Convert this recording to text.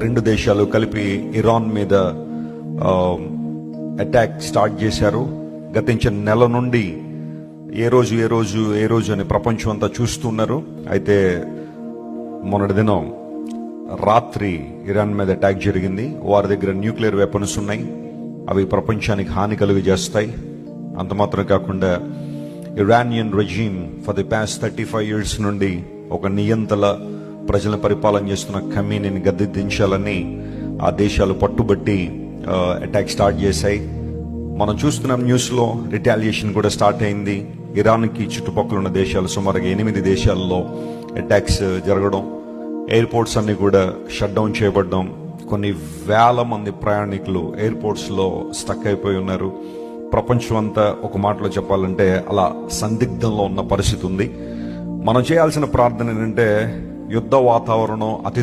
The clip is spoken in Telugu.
రెండు దేశాలు కలిపి ఇరాన్ మీద అటాక్ స్టార్ట్ చేశారు. గతించిన నెల నుండి ఏ రోజు అని ప్రపంచం అంతా చూస్తున్నారు. అయితే మొన్నటి దినం రాత్రి ఇరాన్ మీద అటాక్ జరిగింది. వారి దగ్గర న్యూక్లియర్ వెపన్స్ ఉన్నాయి. అవి ప్రపంచానికి హాని కలుగజేస్తాయి. అంత మాత్రం కాకుండా Iranian regime for the past 35 years నుండి ఒక నియంతల ప్రజలను పరిపాలన చేస్తున్న ఖమీనీని గద్దె దించాలని ఆ దేశాలు పట్టుబట్టి అటాక్ స్టార్ట్ చేశాయి. మనం చూస్తున్నాం న్యూస్లో రిటాలియేషన్ కూడా స్టార్ట్ అయింది. ఇరాన్కి చుట్టుపక్కల ఉన్న దేశాలు సుమారుగా 8 దేశాల్లో అటాక్స్ జరగడం, ఎయిర్పోర్ట్స్ అన్ని కూడా షట్ డౌన్ చేయబడడం, కొన్ని వేల మంది ప్రయాణికులు ఎయిర్పోర్ట్స్లో స్టక్ అయిపోయి ఉన్నారు. ప్రపంచం అంతా ఒక మాటలో చెప్పాలంటే అలా సందిగ్ధంలో ఉన్న పరిస్థితి ఉంది. మనం చేయాల్సిన ప్రార్థన ఏంటంటే యుద్ధ వాతావరణం అతి